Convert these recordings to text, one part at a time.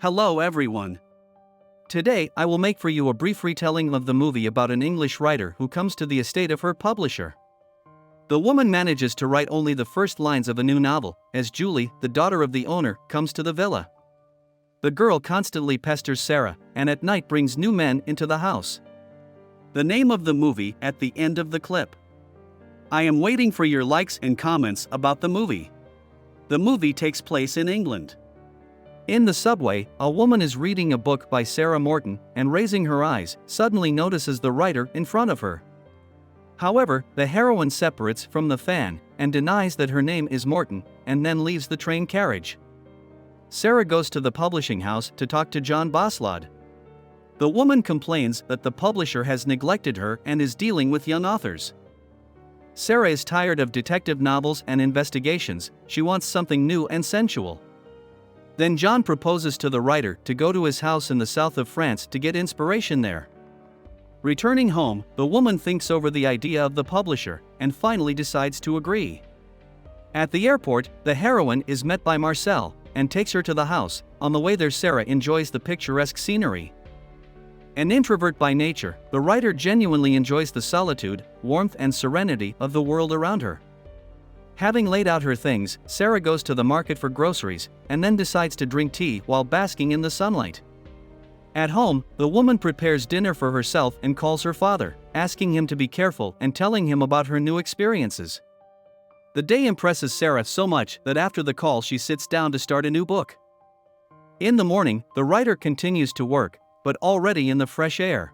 Hello everyone. Today I will make for you a brief retelling of the movie about an English writer who comes to the estate of her publisher. The woman manages to write only the first lines of a new novel, as Julie, the daughter of the owner, comes to the villa. The girl constantly pesters Sarah, and at night brings new men into the house. The name of the movie at the end of the clip. I am waiting for your likes and comments about the movie. The movie takes place in England. In the subway, a woman is reading a book by Sarah Morton and, raising her eyes, suddenly notices the writer in front of her. However, the heroine separates from the fan and denies that her name is Morton, and then leaves the train carriage. Sarah goes to the publishing house to talk to John Boslod. The woman complains that the publisher has neglected her and is dealing with young authors. Sarah is tired of detective novels and investigations. She wants something new and sensual. Then John proposes to the writer to go to his house in the south of France to get inspiration there. Returning home, the woman thinks over the idea of the publisher and finally decides to agree. At the airport, the heroine is met by Marcel and takes her to the house. On the way there, Sarah enjoys the picturesque scenery. An introvert by nature, the writer genuinely enjoys the solitude, warmth, and serenity of the world around her. Having laid out her things, Sarah goes to the market for groceries and then decides to drink tea while basking in the sunlight. At home, the woman prepares dinner for herself and calls her father, asking him to be careful and telling him about her new experiences. The day impresses Sarah so much that after the call she sits down to start a new book. In the morning, the writer continues to work, but already in the fresh air.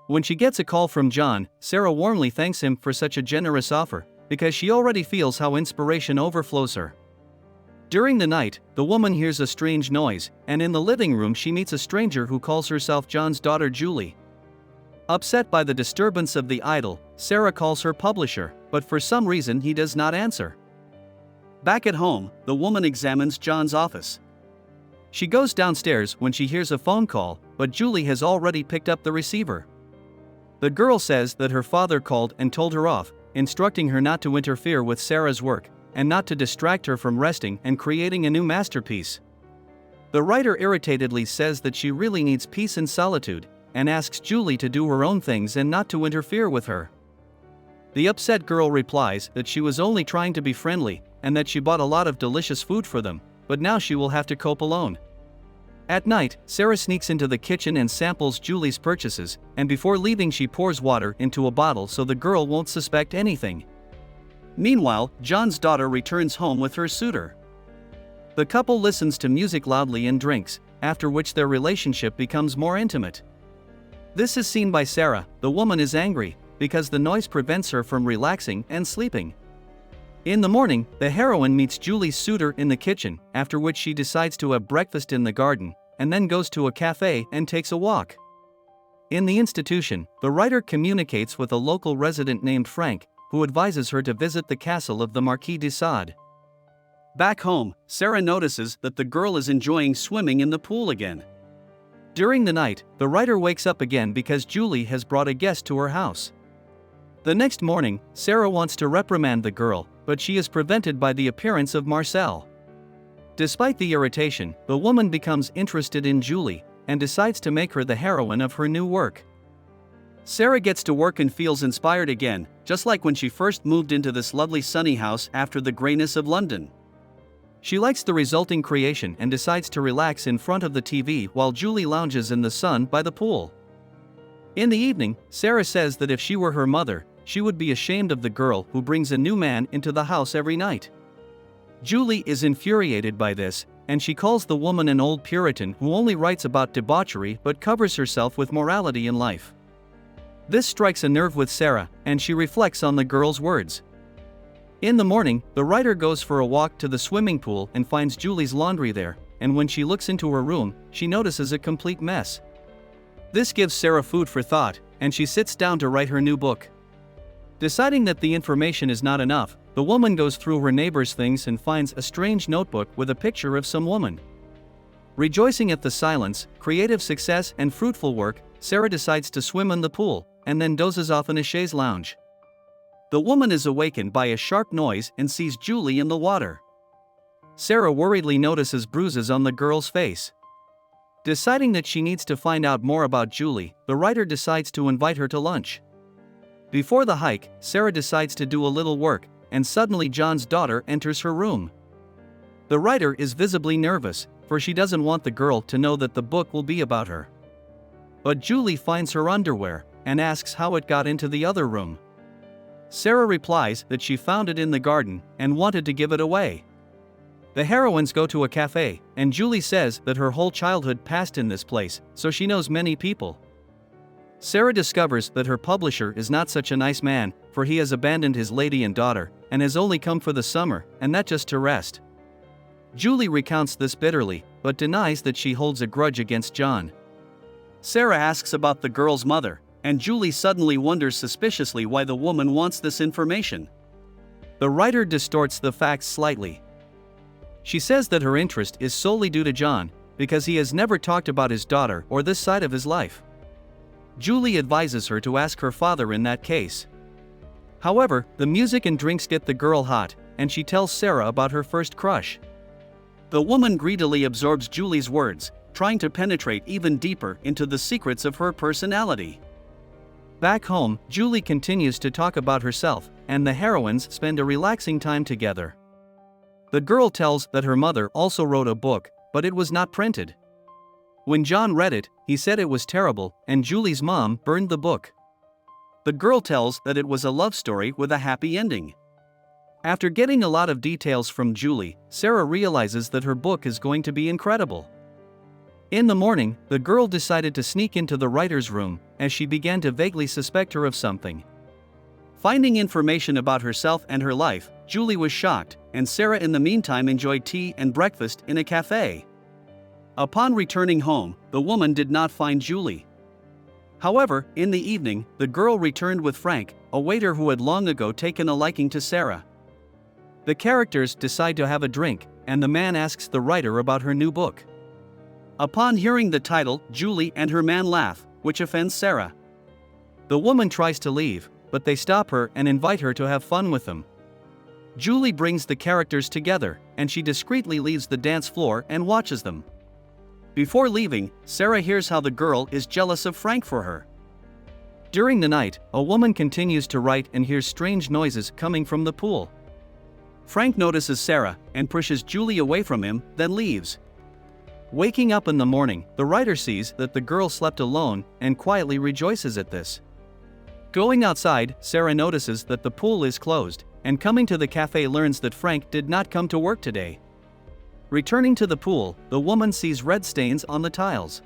When she gets a call from John, Sarah warmly thanks him for such a generous offer, because she already feels how inspiration overflows her. During the night, the woman hears a strange noise, and in the living room she meets a stranger who calls herself John's daughter Julie. Upset by the disturbance of the idyll, Sarah calls her publisher, but for some reason he does not answer. Back at home, the woman examines John's office. She goes downstairs when she hears a phone call, but Julie has already picked up the receiver. The girl says that her father called and told her off, instructing her not to interfere with Sarah's work, and not to distract her from resting and creating a new masterpiece. The writer irritatedly says that she really needs peace and solitude, and asks Julie to do her own things and not to interfere with her. The upset girl replies that she was only trying to be friendly, and that she bought a lot of delicious food for them, but now she will have to cope alone. At night, Sarah sneaks into the kitchen and samples Julie's purchases, and before leaving she pours water into a bottle so the girl won't suspect anything. Meanwhile, John's daughter returns home with her suitor. The couple listens to music loudly and drinks, after which their relationship becomes more intimate. This is seen by Sarah. The woman is angry, because the noise prevents her from relaxing and sleeping. In the morning, the heroine meets Julie's suitor in the kitchen, after which she decides to have breakfast in the garden, and then goes to a cafe and takes a walk. In the institution, the writer communicates with a local resident named Frank, who advises her to visit the castle of the Marquis de Sade. Back home, Sarah notices that the girl is enjoying swimming in the pool again. During the night, the writer wakes up again because Julie has brought a guest to her house. The next morning, Sarah wants to reprimand the girl, but she is prevented by the appearance of Marcel. Despite the irritation, the woman becomes interested in Julie and decides to make her the heroine of her new work. Sarah gets to work and feels inspired again, just like when she first moved into this lovely sunny house after the grayness of London. She likes the resulting creation and decides to relax in front of the TV while Julie lounges in the sun by the pool. In the evening, Sarah says that if she were her mother, she would be ashamed of the girl who brings a new man into the house every night. Julie is infuriated by this, and she calls the woman an old Puritan who only writes about debauchery but covers herself with morality in life. This strikes a nerve with Sarah, and she reflects on the girl's words. In the morning, the writer goes for a walk to the swimming pool and finds Julie's laundry there, and when she looks into her room, she notices a complete mess. This gives Sarah food for thought, and she sits down to write her new book. Deciding that the information is not enough, the woman goes through her neighbor's things and finds a strange notebook with a picture of some woman. Rejoicing at the silence, creative success, and fruitful work, Sarah decides to swim in the pool, and then dozes off in a chaise lounge. The woman is awakened by a sharp noise and sees Julie in the water. Sarah worriedly notices bruises on the girl's face. Deciding that she needs to find out more about Julie, the writer decides to invite her to lunch. Before the hike, Sarah decides to do a little work, and suddenly John's daughter enters her room. The writer is visibly nervous, for she doesn't want the girl to know that the book will be about her. But Julie finds her underwear, and asks how it got into the other room. Sarah replies that she found it in the garden, and wanted to give it away. The heroines go to a cafe, and Julie says that her whole childhood passed in this place, so she knows many people. Sarah discovers that her publisher is not such a nice man, for he has abandoned his lady and daughter, and has only come for the summer, and that just to rest. Julie recounts this bitterly, but denies that she holds a grudge against John. Sarah asks about the girl's mother, and Julie suddenly wonders suspiciously why the woman wants this information. The writer distorts the facts slightly. She says that her interest is solely due to John, because he has never talked about his daughter or this side of his life. Julie advises her to ask her father in that case. However, the music and drinks get the girl hot, and she tells Sarah about her first crush. The woman greedily absorbs Julie's words, trying to penetrate even deeper into the secrets of her personality. Back home, Julie continues to talk about herself, and the heroines spend a relaxing time together. The girl tells that her mother also wrote a book, but it was not printed. When John read it, he said it was terrible, and Julie's mom burned the book. The girl tells that it was a love story with a happy ending. After getting a lot of details from Julie, Sarah realizes that her book is going to be incredible. In the morning, the girl decided to sneak into the writer's room, as she began to vaguely suspect her of something. Finding information about herself and her life, Julie was shocked, and Sarah in the meantime enjoyed tea and breakfast in a cafe. Upon returning home, the woman did not find Julie. However, in the evening, the girl returned with Frank, a waiter who had long ago taken a liking to Sarah. The characters decide to have a drink, and the man asks the writer about her new book. Upon hearing the title, Julie and her man laugh, which offends Sarah. The woman tries to leave, but they stop her and invite her to have fun with them. Julie brings the characters together, and she discreetly leaves the dance floor and watches them. Before leaving, Sarah hears how the girl is jealous of Frank for her. During the night, a woman continues to write and hears strange noises coming from the pool. Frank notices Sarah and pushes Julie away from him, then leaves. Waking up in the morning, the writer sees that the girl slept alone and quietly rejoices at this. Going outside, Sarah notices that the pool is closed, and coming to the cafe learns that Frank did not come to work today. Returning to the pool, the woman sees red stains on the tiles.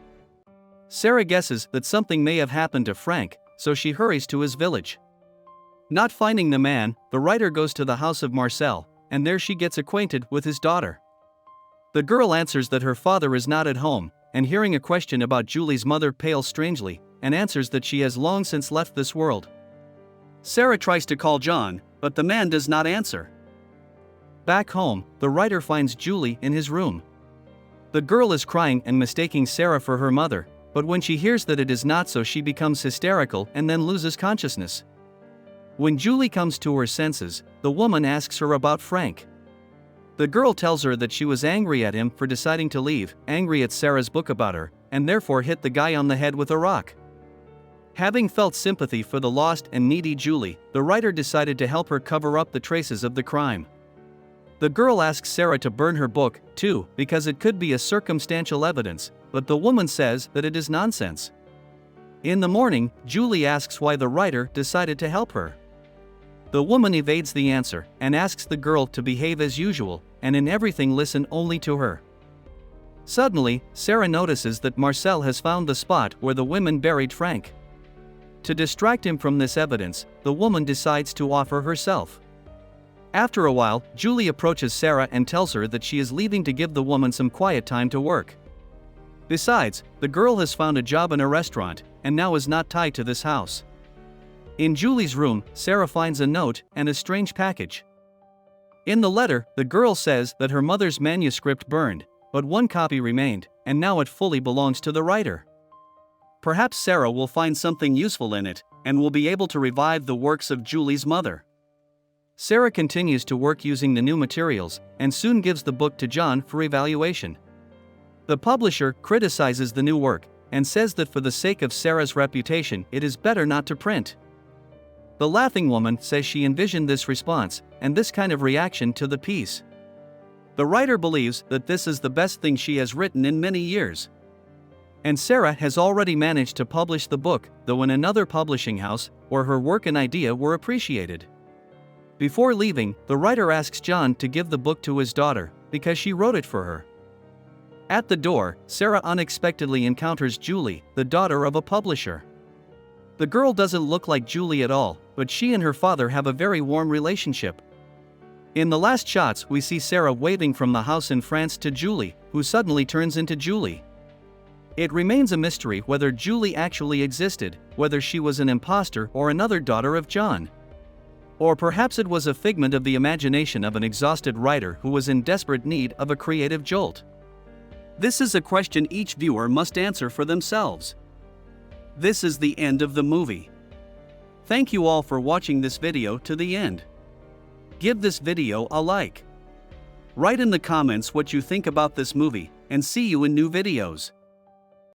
Sarah guesses that something may have happened to Frank, so she hurries to his village. Not finding the man, the writer goes to the house of Marcel, and there she gets acquainted with his daughter. The girl answers that her father is not at home, and hearing a question about Julie's mother pales strangely, and answers that she has long since left this world. Sarah tries to call John, but the man does not answer. Back home, the writer finds Julie in his room. The girl is crying and mistaking Sarah for her mother, but when she hears that it is not so, she becomes hysterical and then loses consciousness. When Julie comes to her senses, the woman asks her about Frank. The girl tells her that she was angry at him for deciding to leave, angry at Sarah's book about her, and therefore hit the guy on the head with a rock. Having felt sympathy for the lost and needy Julie, the writer decided to help her cover up the traces of the crime. The girl asks Sarah to burn her book, too, because it could be a circumstantial evidence, but the woman says that it is nonsense. In the morning, Julie asks why the writer decided to help her. The woman evades the answer and asks the girl to behave as usual, and in everything listen only to her. Suddenly, Sarah notices that Marcel has found the spot where the women buried Frank. To distract him from this evidence, the woman decides to offer herself. After a while, Julie approaches Sarah and tells her that she is leaving to give the woman some quiet time to work. Besides, the girl has found a job in a restaurant, and now is not tied to this house. In Julie's room, Sarah finds a note and a strange package. In the letter, the girl says that her mother's manuscript burned, but one copy remained, and now it fully belongs to the writer. Perhaps Sarah will find something useful in it, and will be able to revive the works of Julie's mother. Sarah continues to work using the new materials, and soon gives the book to John for evaluation. The publisher criticizes the new work and says that for the sake of Sarah's reputation, it is better not to print. The laughing woman says she envisioned this response and this kind of reaction to the piece. The writer believes that this is the best thing she has written in many years. And Sarah has already managed to publish the book, though in another publishing house, where her work and idea were appreciated. Before leaving, the writer asks John to give the book to his daughter, because she wrote it for her. At the door, Sarah unexpectedly encounters Julie, the daughter of a publisher. The girl doesn't look like Julie at all, but she and her father have a very warm relationship. In the last shots, we see Sarah waving from the house in France to Julie, who suddenly turns into Julie. It remains a mystery whether Julie actually existed, whether she was an imposter or another daughter of John. Or perhaps it was a figment of the imagination of an exhausted writer who was in desperate need of a creative jolt. This is a question each viewer must answer for themselves. This is the end of the movie. Thank you all for watching this video to the end. Give this video a like. Write in the comments what you think about this movie, and see you in new videos.